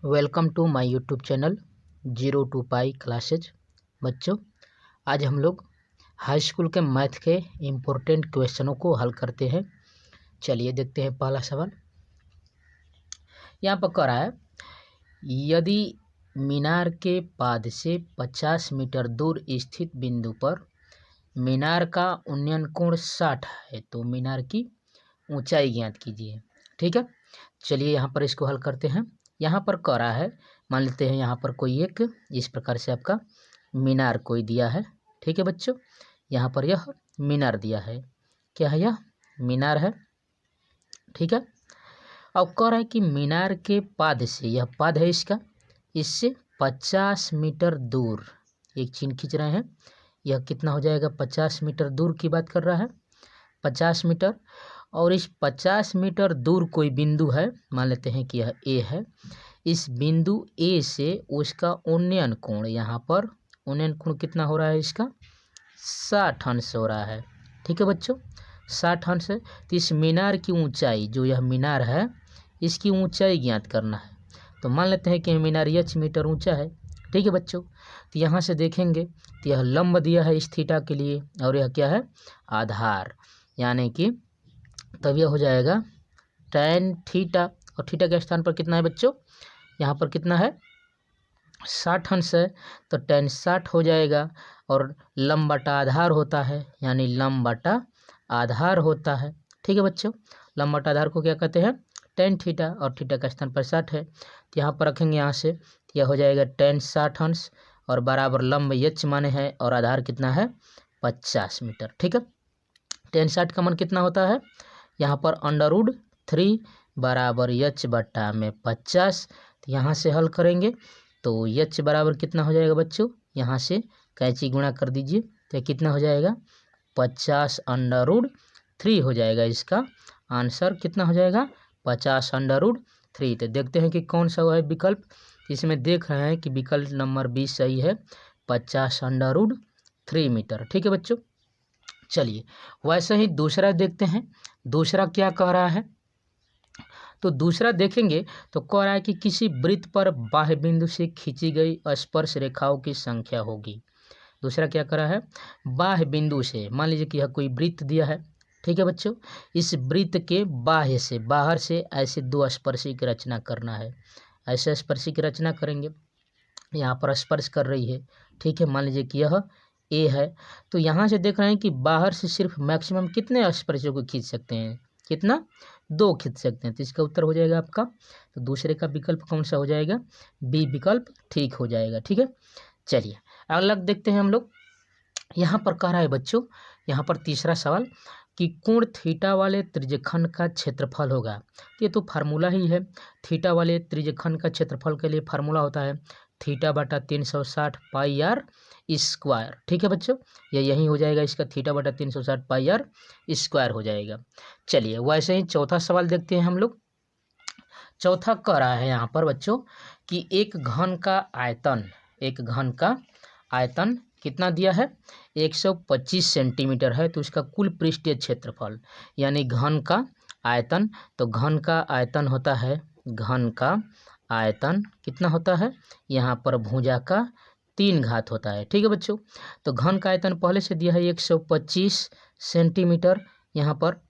Welcome to my YouTube channel 0 to Pi classes. बच्चों, आज हम लोग हाई स्कूल के मैथ के इम्पोर्टेंट क्वेश्चनों को हल करते हैं। चलिए देखते हैं पहला सवाल। यहाँ पर कह रहा है, यदि मीनार के पाद से 50 मीटर दूर स्थित बिंदु पर मीनार का उन्नयन कोण 60 है तो मीनार की ऊंचाई ज्ञात कीजिए। ठीक है, चलिए यहाँ पर इसको हल करते हैं। यहाँ पर कह रहा है, मान लेते हैं यहाँ पर कोई एक इस प्रकार से आपका मीनार कोई दिया है। ठीक है बच्चों, यहाँ पर यह मीनार दिया है। क्या है? यह मीनार है। ठीक है, अब कह रहा है कि मीनार के पाद से, यह पाद है इसका, इससे 50 मीटर दूर एक चिन्ह खींच रहे हैं। यह कितना हो जाएगा? 50 मीटर दूर की बात कर रहा है, 50 मीटर। और इस 50 मीटर दूर कोई बिंदु है, मान लेते हैं कि यह ए है। इस बिंदु ए से उसका उन्नयन कोण, यहाँ पर उन्नयन कोण कितना हो रहा है इसका? 60 अंश हो रहा है। ठीक है बच्चों, 60 अंश है। तो इस मीनार की ऊंचाई, जो यह मीनार है, इसकी ऊंचाई ज्ञात करना है। तो मान लेते हैं कि यह मीनार h मीटर ऊंचा है। ठीक है बच्चों, तो यहाँ से देखेंगे तो यह लंब दिया है इस थीटा के लिए, और यह क्या है? आधार, यानी कि तब यह हो जाएगा tan थीटा। और थीटा के स्थान पर कितना है बच्चों? यहाँ पर कितना है? 60 अंश है, तो tan 60 हो जाएगा। और लंब बटा आधार होता है, यानी लंब बटा आधार होता है। ठीक है बच्चों, लंब बटा आधार को क्या कहते हैं? tan theta. और थीटा का स्थान पर 60 है, तो यहाँ पर रखेंगे यहाँ से, तो यह हो जाएगा tan 60 अंश और बराबर लंब h माने है और आधार कितना है? 50 मीटर। ठीक है, tan 60 का मान कितना होता है? यहाँ पर √3 बराबर h बट्टा में 50। तो यहाँ से हल करेंगे तो h बराबर कितना हो जाएगा बच्चों? यहाँ से कैंची गुणा कर दीजिए, तो कितना हो जाएगा? 50√3 हो जाएगा। इसका आंसर कितना हो जाएगा? 50√3। तो देखते हैं कि कौन सा वो है विकल्प। इसमें देख रहे हैं कि विकल्प नंबर 20 सही है, 50√3 मीटर। ठीक है बच्चों, चलिए वैसे ही दूसरा देखते हैं। दूसरा क्या कह रहा है? तो दूसरा देखेंगे तो कह रहा है कि किसी वृत्त पर बाह्य बिंदु से खींची गई स्पर्श रेखाओं की संख्या होगी। दूसरा क्या कर रहा है? बाह्य बिंदु से, मान लीजिए कि यह कोई वृत्त दिया है। ठीक है बच्चों, इस वृत्त के बाह्य से, बाहर से ऐसे दो स्पर्शी की रचना करना है। ऐसे स्पर्शी की रचना करेंगे, यहाँ पर स्पर्श कर रही है। ठीक है, मान लीजिए कि यह ए है, तो यहाँ से देख रहे हैं कि बाहर से सिर्फ मैक्सिमम कितने स्पर्शों को खींच सकते हैं? कितना? 2 खींच सकते हैं। तो इसका उत्तर हो जाएगा आपका, तो दूसरे का विकल्प कौन सा हो जाएगा? बी विकल्प ठीक हो जाएगा। ठीक है, चलिए अगला देखते हैं हम लोग। यहाँ पर कह रहा है बच्चों, यहाँ पर तीसरा सवाल कि कोण थीटा वाले त्रिज्यखंड का क्षेत्रफल होगा। ये तो फार्मूला ही है। थीटा वाले त्रिज्यखंड का क्षेत्रफल के लिए फार्मूला होता है थीटा बटा 360 पाई आर स्क्वायर। ठीक है बच्चों, ये यही हो जाएगा इसका, थीटा बटा 360 पाई आर स्क्वायर हो जाएगा। चलिए वैसे ही चौथा सवाल देखते हैं हम लोग। चौथा कह रहा है यहाँ पर बच्चों कि एक घन का आयतन, एक घन का आयतन कितना दिया है? 125 सेंटीमीटर है। तो इसका कुल पृष्ठीय क्षेत्रफल, यानी घन का आयतन, तो घन का आयतन होता है, घन का आयतन कितना होता है? यहाँ पर भुजा का 3 घात होता है। ठीक है बच्चों, तो घन का आयतन पहले से दिया है 125 सेंटीमीटर। यहाँ पर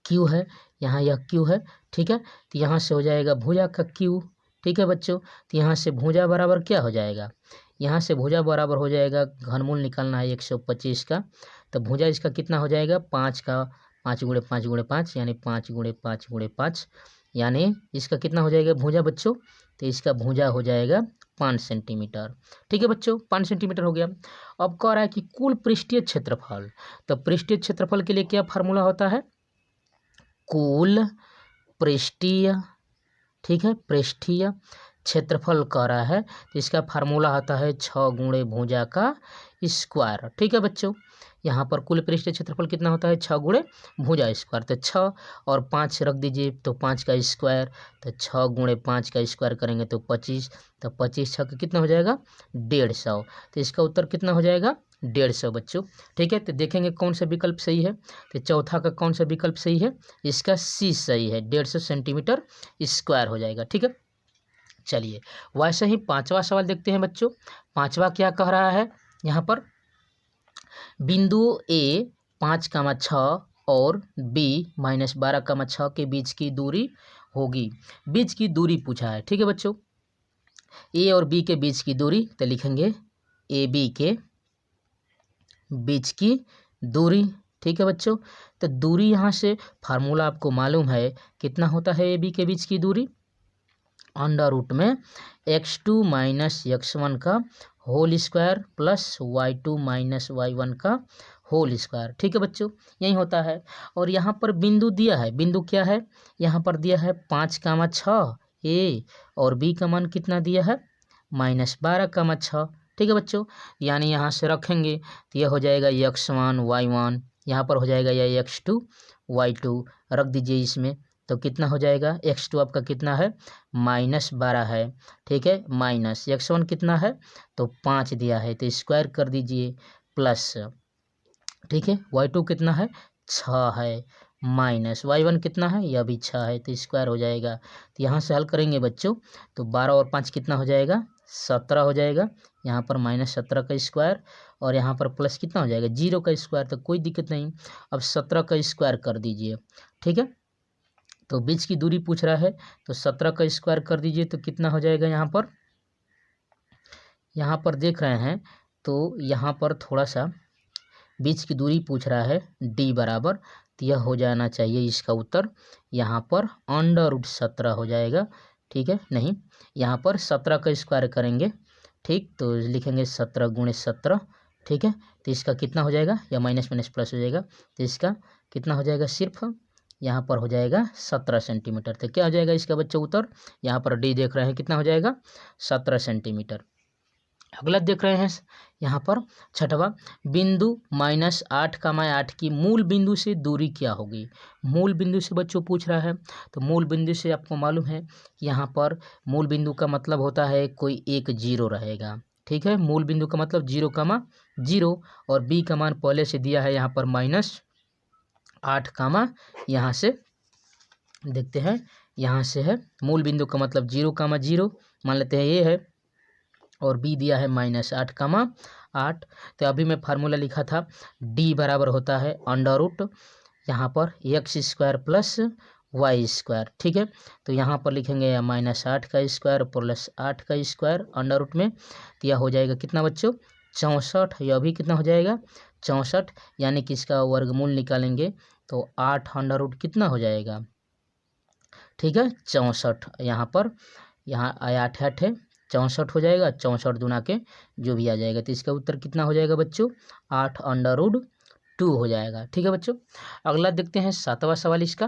क्यू है, यहाँ यह क्यू है। ठीक है, तो यहाँ से हो जाएगा भुजा का क्यू। ठीक है बच्चों, तो यहाँ से भुजा बराबर क्या हो जाएगा? यहाँ से भुजा बराबर हो जाएगा, घनमूल निकालना है 125 का, तो भुजा इसका कितना हो जाएगा? 5 का 5 गुणे 5 गुणे 5, यानी 5 गुणे 5 गुणे 5, यानी इसका कितना हो जाएगा भुजा बच्चों? तो इसका भुजा हो जाएगा 5 सेंटीमीटर। ठीक है बच्चों, 5 सेंटीमीटर हो गया। अब कह रहा है कि कुल पृष्ठीय क्षेत्रफल, तो पृष्ठीय क्षेत्रफल के लिए क्या फार्मूला होता है? कुल पृष्ठीय, ठीक है, पृष्ठीय क्षेत्रफल कह रहा है, तो इसका फार्मूला आता है 6 गुणे भुजा का स्क्वायर। ठीक है बच्चों, यहाँ पर कुल पृष्ठीय क्षेत्रफल कितना होता है? 6 गुणे भुजा स्क्वायर, तो 6 और 5 रख दीजिए, तो 5 का स्क्वायर, तो 6 गुणे 5 का स्क्वायर करेंगे तो 25, तो 25 6 का कितना हो जाएगा? 150। तो इसका उत्तर कितना हो जाएगा? 150 बच्चों। ठीक है, तो देखेंगे कौन सा विकल्प सही है। तो चौथा का कौन सा विकल्प सही है? इसका सी सही है, 150 सेंटीमीटर स्क्वायर हो जाएगा। ठीक है, चलिए वैसे ही पांचवा सवाल देखते हैं बच्चों। पांचवा क्या कह रहा है यहाँ पर, बिंदु ए 5,6 और बी -12,6 के बीच की दूरी होगी। बीच की दूरी पूछा है, ठीक है बच्चों। ए और बी के बीच की दूरी तो लिखेंगे ए बी के बीच की दूरी, ठीक है बच्चों। तो दूरी यहाँ से फार्मूला आपको मालूम है कितना होता है ए बी के बीच की दूरी, अंडर रूट में x2 माइनस x1 का whole square plus y2 minus y1 का होल स्क्वायर, ठीक है बच्चों, यही होता है। और यहाँ पर बिंदु दिया है, बिंदु क्या है यहाँ पर दिया है 5,6 ए और बी का मान कितना दिया है -12,6, ठीक है बच्चों। यानी यहाँ से रखेंगे तो यह हो जाएगा x1 y1, यहाँ पर हो जाएगा यह x2 y2, रख दीजिए इसमें तो कितना हो जाएगा, x2 आपका कितना है -12 है, ठीक है, माइनस x1 कितना है तो 5 दिया है तो स्क्वायर कर दीजिए प्लस, ठीक है, y2 कितना है 6 है, माइनस y1 कितना है यह भी 6 है तो स्क्वायर हो जाएगा। तो यहाँ से हल करेंगे बच्चों तो 12 और 5 कितना हो जाएगा 17 हो जाएगा, यहाँ पर -17 का स्क्वायर और यहाँ पर प्लस कितना हो जाएगा 0 का स्क्वायर, तो कोई दिक्कत नहीं। अब 17 का स्क्वायर कर दीजिए, ठीक है। तो बीच की दूरी पूछ रहा है तो 17 का स्क्वायर कर दीजिए तो कितना हो जाएगा, यहाँ पर देख रहे हैं तो यहाँ पर थोड़ा सा बीच की दूरी पूछ रहा है d बराबर, तो यह हो जाना चाहिए इसका उत्तर यहाँ पर √17 हो जाएगा, ठीक है। नहीं, यहाँ पर 17 का स्क्वायर करेंगे, ठीक, तो लिखेंगे 17 × 17, ठीक है। तो इसका कितना हो जाएगा या माइनस माइनस प्लस हो जाएगा, तो इसका कितना हो जाएगा सिर्फ यहाँ पर हो जाएगा 17 सेंटीमीटर। तो क्या हो जाएगा इसका बच्चों उत्तर, यहाँ पर डी देख रहे हैं कितना हो जाएगा 17 सेंटीमीटर। अगला देख रहे हैं यहाँ पर छठवा, बिंदु -8,8 की मूल बिंदु से दूरी क्या होगी। मूल बिंदु से बच्चों पूछ रहा है तो मूल बिंदु से आपको मालूम है यहाँ पर मूल बिंदु का मतलब होता है कोई एक जीरो रहेगा, ठीक है। मूल बिंदु का मतलब 0,0 और बी का मान पहले से दिया है यहाँ पर -8, यहाँ से देखते हैं, यहाँ से है मूल बिंदु का मतलब 0,0 मान लेते हैं ये है और बी दिया है -8,8। तो अभी मैं फार्मूला लिखा था d बराबर होता है अंडर रूट यहाँ पर x² प्लस y², ठीक है। तो यहाँ पर लिखेंगे -8 का स्क्वायर प्लस 8 का स्क्वायर अंडर रूट में, तो यह हो जाएगा कितना बच्चों 64, यह भी कितना हो जाएगा 64, यानी कि इसका वर्गमूल निकालेंगे तो 8 अंडर रूट कितना हो जाएगा, ठीक है 64, यहाँ पर यहाँ 8 है 64 हो जाएगा, 64 दूना के जो भी आ जाएगा, तो इसका उत्तर कितना हो जाएगा बच्चों 8√2 हो जाएगा, ठीक है बच्चों। अगला देखते हैं सातवां सवाल इसका।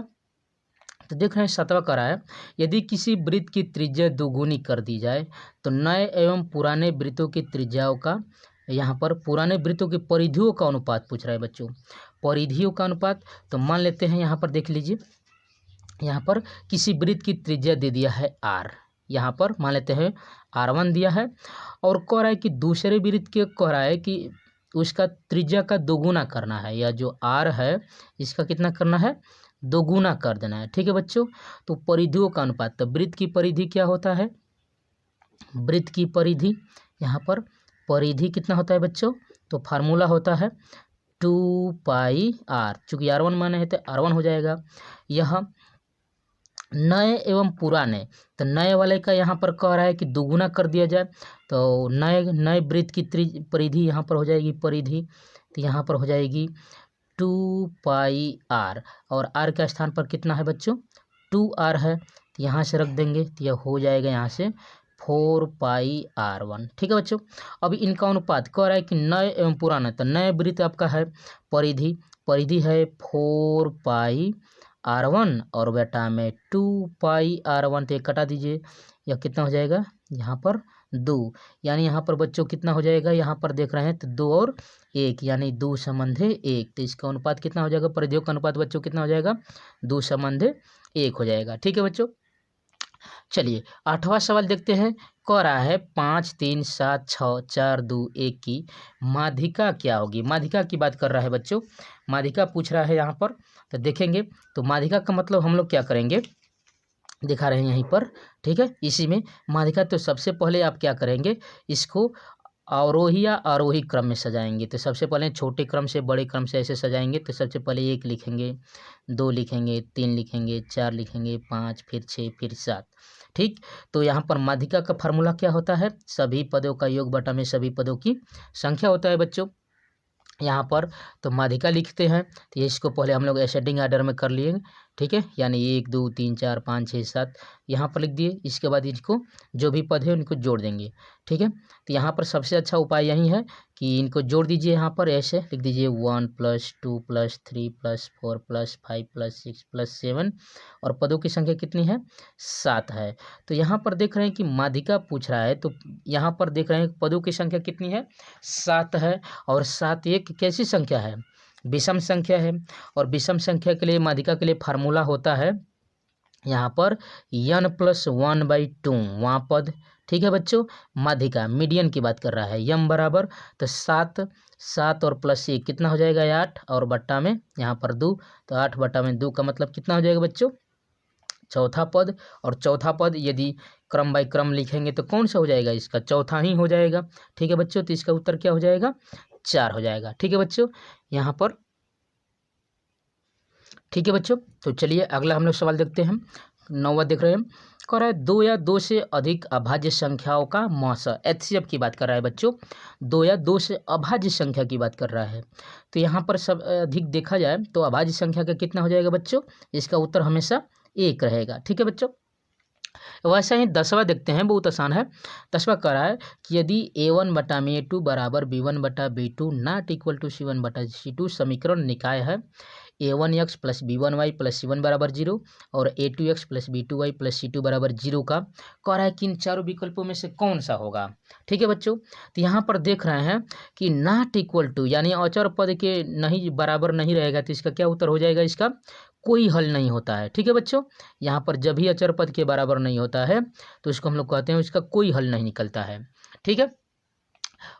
तो देख रहे हैं सातवां कह रहा है, यदि किसी वृत्त की त्रिज्या दोगुनी कर दी जाए तो नए एवं पुराने वृत्तों की त्रिज्याओं का, यहाँ पर पुराने वृत्तों की परिधियों का अनुपात पूछ रहा है बच्चों, परिधियों का अनुपात। तो मान लेते हैं यहाँ पर देख लीजिए, यहाँ पर किसी वृत्त की त्रिज्या दे दिया है r, यहाँ पर मान लेते हैं r1 दिया है और कह रहा है कि दूसरे वृत्त के कह रहा है कि उसका त्रिज्या का दोगुना करना है, या जो r है इसका कितना करना है दोगुना कर देना है, ठीक है बच्चों। तो परिधियों का अनुपात, तो वृत्त की परिधि क्या होता है, वृत्त की परिधि, यहाँ पर परिधि कितना होता है बच्चों, तो फार्मूला होता है 2πr, चूँकि r1 माने है तो r1 हो जाएगा। यह नए एवं पुराने, तो नए वाले का यहाँ पर कह रहा है कि दोगुना कर दिया जाए, तो नए वृत्त की परिधि यहाँ पर हो जाएगी परिधि, तो यहाँ पर हो जाएगी 2πr और r का स्थान पर कितना है बच्चों 2r है, तो यहाँ से रख देंगे तो यह हो जाएगा यहाँ से 4πr1, ठीक है बच्चों। अभी इनका अनुपात कह रहा है कि नए एवं पुराना, तो नए वृत्त आपका है परिधि है 4πr1 और बेटा में 2πr1, तो कटा दीजिए, यह कितना हो जाएगा यहाँ पर 2, यानी यहाँ पर बच्चों कितना हो जाएगा, यहाँ पर देख रहे हैं तो 2 और 1 यानी 2 संबंधे 1, तो इसका अनुपात कितना हो जाएगा, परिधियों का अनुपात बच्चों कितना हो जाएगा 2 संबंधे 1 हो जाएगा, ठीक है बच्चों। चलिए आठवां सवाल देखते हैं, कह रहा है 5 3 7 6 4 2 1 की माध्यिका क्या होगी। माध्यिका की बात कर रहा है बच्चों, माध्यिका पूछ रहा है यहाँ पर, तो देखेंगे तो माध्यिका का मतलब हम लोग क्या करेंगे, दिखा रहे हैं यहीं पर, ठीक है। इसी में माध्यिका, तो सबसे पहले आप क्या करेंगे, इसको अवरोही या आरोही क्रम में सजाएंगे। तो सबसे पहले छोटे क्रम से बड़े क्रम से ऐसे सजाएंगे। तो सबसे पहले 1 लिखेंगे, 2 लिखेंगे, 3 लिखेंगे, 4 लिखेंगे, 5, फिर 6, फिर 7, ठीक। तो यहाँ पर माध्यिका का फार्मूला क्या होता है, सभी पदों का योग बटा में सभी पदों की संख्या होता है बच्चों। यहाँ पर तो माध्यिका लिखते हैं, तो इसको पहले हम लोग असेंडिंग आर्डर में कर लिए, ठीक है। यानी 1 2 3 4 5 6 7 यहाँ पर लिख दिए। इसके बाद इनको जो भी पद है उनको जोड़ देंगे, ठीक है। तो यहाँ पर सबसे अच्छा उपाय यही है कि इनको जोड़ दीजिए। यहाँ पर ऐसे लिख दीजिए 1 + 2 + 3 + 4 + 5 + 6 + 7, और पदों की संख्या कितनी है, 7 है। तो यहाँ पर देख रहे हैं कि माध्यिका पूछ रहा है, तो यहाँ पर देख रहे हैं पदों की संख्या कितनी है, 7 है। और 7 एक कैसी संख्या है, विषम संख्या है। और विषम संख्या के लिए माध्यिका के लिए फार्मूला होता है यहाँ पर n + 1/2 वहाँ पद, ठीक है बच्चों। माध्यिका मीडियन की बात कर रहा है, m बराबर, तो 7 और प्लस 1 कितना हो जाएगा, 8, और बट्टा में यहाँ पर 2, तो 8 बट्टा में 2 का मतलब कितना हो जाएगा बच्चों, चौथा पद। और चौथा पद यदि क्रम बाय क्रम लिखेंगे तो कौन सा हो जाएगा, इसका चौथा ही हो जाएगा, ठीक है बच्चों। तो इसका उत्तर क्या हो जाएगा, 4 हो जाएगा, ठीक है बच्चों यहाँ पर, ठीक है बच्चों। तो चलिए अगला हम लोग सवाल देखते हैं, 9वां देख रहे हैं। कह रहा है 2 या 2 से अधिक अभाज्य संख्याओं का मौसा, एचसीएफ की बात कर रहा है बच्चों, 2 या 2 से अभाज्य संख्या की बात कर रहा है। तो यहाँ पर सब अधिक देखा जाए तो अभाज्य संख्या का कितना हो जाएगा बच्चों, इसका उत्तर हमेशा 1 रहेगा, ठीक है बच्चों। वैसा ही 10वां देखते हैं, बहुत आसान है। 10वां कह रहा है कि यदि a1 बटा में a2 बराबर b1 बटा b2 not equal to c1 बटा c2 समीकरण निकाय है a1x + b1y + c1 बराबर 0 और a2x + b2y + c2 बराबर 0 का, कह रहा है कि इन चारों विकल्पों में से कौन सा होगा, ठीक है बच्चों। तो यहाँ पर देख रहे हैं कि नॉट इक्वल टू यानी अचर पद के नहीं बराबर नहीं रहेगा, तो इसका क्या उत्तर हो जाएगा, इसका कोई हल नहीं होता है, ठीक है बच्चों। यहाँ पर जब भी अचर पद के बराबर नहीं होता है तो इसको हम लोग कहते हैं इसका कोई हल नहीं निकलता है, ठीक है।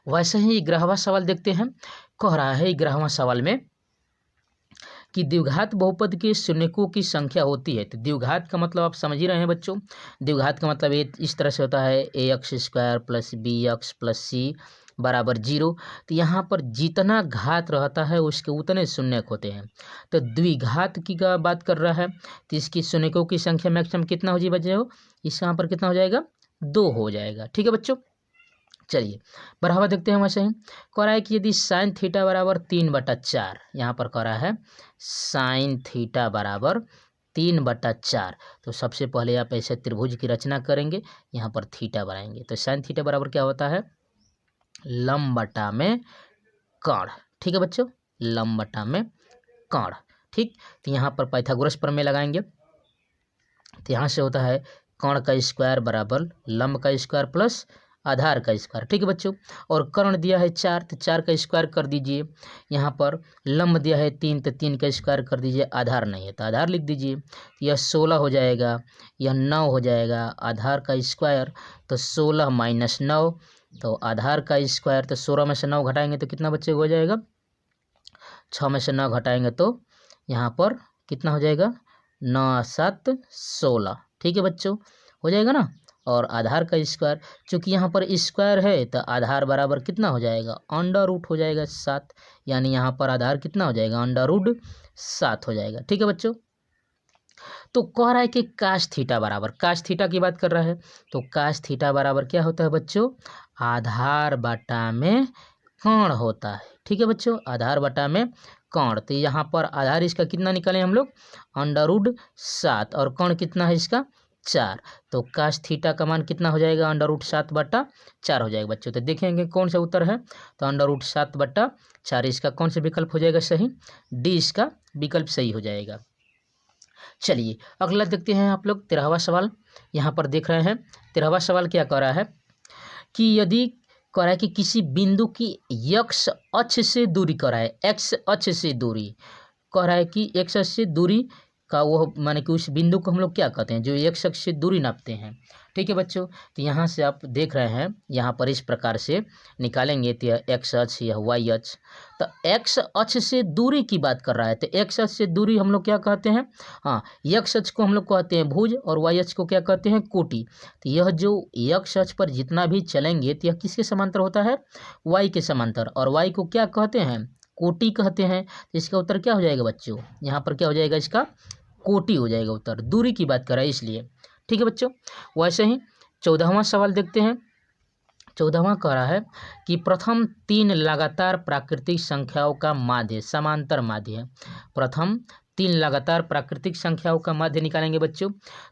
वैसे ही 11वां सवाल देखते हैं। कह रहा है 11वां सवाल में कि द्विघात बहुपद के शून्यकों की संख्या होती है। तो द्विघात का मतलब आप समझ ही रहे हैं बच्चों, द्विघात का मतलब ये इस तरह से होता है ax² + bx + c बराबर 0। तो यहाँ पर जितना घात रहता है उसके उतने शून्यक होते हैं। तो द्विघात की का बात कर रहा है, तो इसकी शून्यकों की संख्या मैक्सिमम कितना हो जी बचे हो, इस यहाँ पर कितना हो जाएगा, 2 हो जाएगा, ठीक है बच्चों। चलिए बढ़ावा देखते हैं। वैसे ही कह रहा है कि यदि sin थीटा बराबर 3/4, यहाँ पर कह रहा है sin थीटा बराबर 3/4, तो सबसे पहले आप ऐसे त्रिभुज की रचना करेंगे, यहाँ पर थीटा बनाएंगे। तो sin थीटा बराबर क्या होता है, लंब बटा में कर्ण, ठीक है बच्चों, लंब बटा में कर्ण, ठीक। तो यहाँ पर पाइथागोरस प्रमेय लगाएंगे, तो यहाँ से होता है कर्ण का स्क्वायर बराबर लंब का स्क्वायर प्लस आधार का स्क्वायर, ठीक है बच्चों। और कर्ण दिया है 4, तो 4 का स्क्वायर कर दीजिए। यहाँ पर लंब दिया है 3, तो 3 का स्क्वायर कर दीजिए। आधार नहीं है तो आधार लिख दीजिए। यह 16 हो जाएगा, यह 9 हो जाएगा। आधार का स्क्वायर तो 16 - 9, तो आधार का स्क्वायर, तो 16 में से 9 घटाएंगे तो कितना बच्चे हो जाएगा, 6 में से 9 घटाएंगे तो यहाँ पर कितना हो जाएगा, 9 7 16, ठीक है बच्चों, हो जाएगा ना। और आधार का स्क्वायर, चूँकि यहाँ पर स्क्वायर है तो आधार बराबर कितना हो जाएगा, अंडर रूट हो जाएगा 7, यानी यहाँ पर आधार कितना हो जाएगा, अंडर रूट 7 हो जाएगा, ठीक है बच्चों। तो कह रहा है कि काश थीटा बराबर, काश थीटा की बात कर रहा है, तो काश थीटा बराबर क्या होता है बच्चों, आधार बटा में कर्ण होता है, ठीक है बच्चों, आधार बटा में कर्ण। तो यहाँ पर आधार इसका कितना निकालें हम लोग, अंडर रूट 7, और कर्ण कितना है इसका 4, तो काश थीटा का मान कितना हो जाएगा, अंडर रूट 7/4 हो जाएगा बच्चों। तो देखेंगे कौन सा उत्तर है, तो अंडर रूट 7/4 इसका कौन सा विकल्प हो जाएगा सही, डी इसका विकल्प सही हो जाएगा। चलिए अगला देखते हैं आप लोग 13वां सवाल। यहाँ पर देख रहे हैं 13वां सवाल क्या कह रहा है कि यदि कह रहा है कि किसी बिंदु की x अक्ष से दूरी कह रहा है, x अक्ष से दूरी, कह रहा है कि x अक्ष से दूरी का वो माने कि उस बिंदु को हम लोग क्या कहते हैं, जो एक्स अक्ष से दूरी नापते हैं। ठीक है बच्चों, तो यहाँ से आप देख रहे हैं, यहाँ पर इस प्रकार से निकालेंगे तो यह एक्स अक्ष, यह वाई अक्ष। तो एक्स अक्ष से दूरी की बात कर रहा है, तो एक्स अक्ष से दूरी हम लोग क्या कहते हैं, हाँ, एक्स अक्ष को हम लोग कहते हैं भुज और वाई अक्ष को क्या कहते हैं, कोटि। तो यह जो एक्स अक्ष पर जितना भी चलेंगे तो यह किसके समांतर होता है, वाई के समांतर, और वाई को क्या कहते हैं, कोटि कहते हैं। तो इसका उत्तर क्या हो जाएगा बच्चों, यहाँ पर क्या हो जाएगा, इसका कोटि हो जाएगा उत्तर, दूरी की बात कर रहा है इसलिए। ठीक है बच्चों, वैसे ही 14वां सवाल देखते हैं। 14वां कह रहा है कि प्रथम 3 लगातार प्राकृतिक संख्याओं का माध्य समांतर माध्य है। प्रथम 3 लगातार प्राकृतिक संख्याओं का माध्य निकालेंगे बच्चों।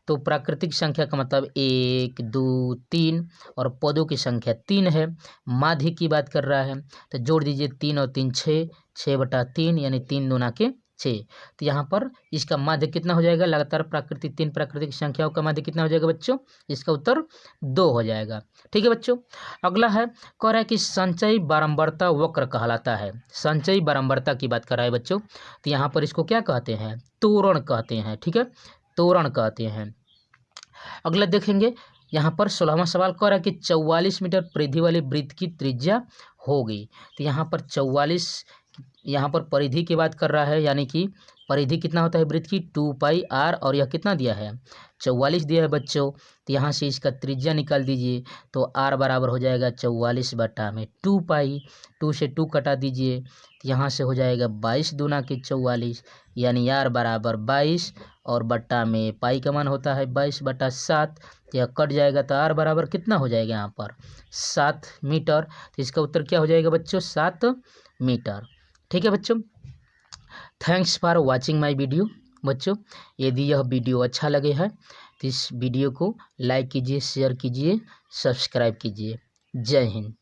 तो प्राकृतिक संख्या का मतलब 1 2 3 और पदों की संख्या 3 है। माध्य की बात कर रहा है, तो जोड़ दीजिए 3 और 3 6, 6/3 यानी 3 दूना के 6। तो यहाँ पर इसका माध्य कितना हो जाएगा, लगातार प्राकृतिक 3 प्राकृतिक संख्याओं का माध्य कितना हो जाएगा बच्चों, इसका उत्तर 2 हो जाएगा। ठीक है बच्चों, अगला है, कह रहा है कि संचयी बारंबारता वक्र कहलाता है। संचयी बारंबारता की बात कर रहा है बच्चों, तो यहाँ पर इसको क्या कहते हैं, तोरण कहते हैं। ठीक है, तोरण कहते हैं। अगला देखेंगे, यहाँ पर 16वां सवाल कह रहा है कि 44 मीटर परिधि वाली वृत्त की त्रिज्या होगी। तो यहाँ पर 44, यहाँ पर परिधि की बात कर रहा है, यानी कि परिधि कितना होता है वृत्त की, 2πr, और यह कितना दिया है, 44 दिया है बच्चों। तो यहाँ से इसका त्रिज्या निकाल दीजिए, तो r बराबर हो जाएगा 44/2π, 2 से 2 कटा दीजिए, तो यहाँ से हो जाएगा 22 दूना के 44, यानी r बराबर 22, और बट्टा में पाई का मान होता है 22/7, यह कट जाएगा, तो r बराबर कितना हो जाएगा यहाँ पर 7 मीटर। तो इसका उत्तर क्या हो जाएगा बच्चों, 7 मीटर। ठीक है बच्चों, thanks for watching my video. बच्चों, यदि यह वीडियो अच्छा लगे है तो इस वीडियो को लाइक कीजिए, शेयर कीजिए, सब्सक्राइब कीजिए। जय हिंद।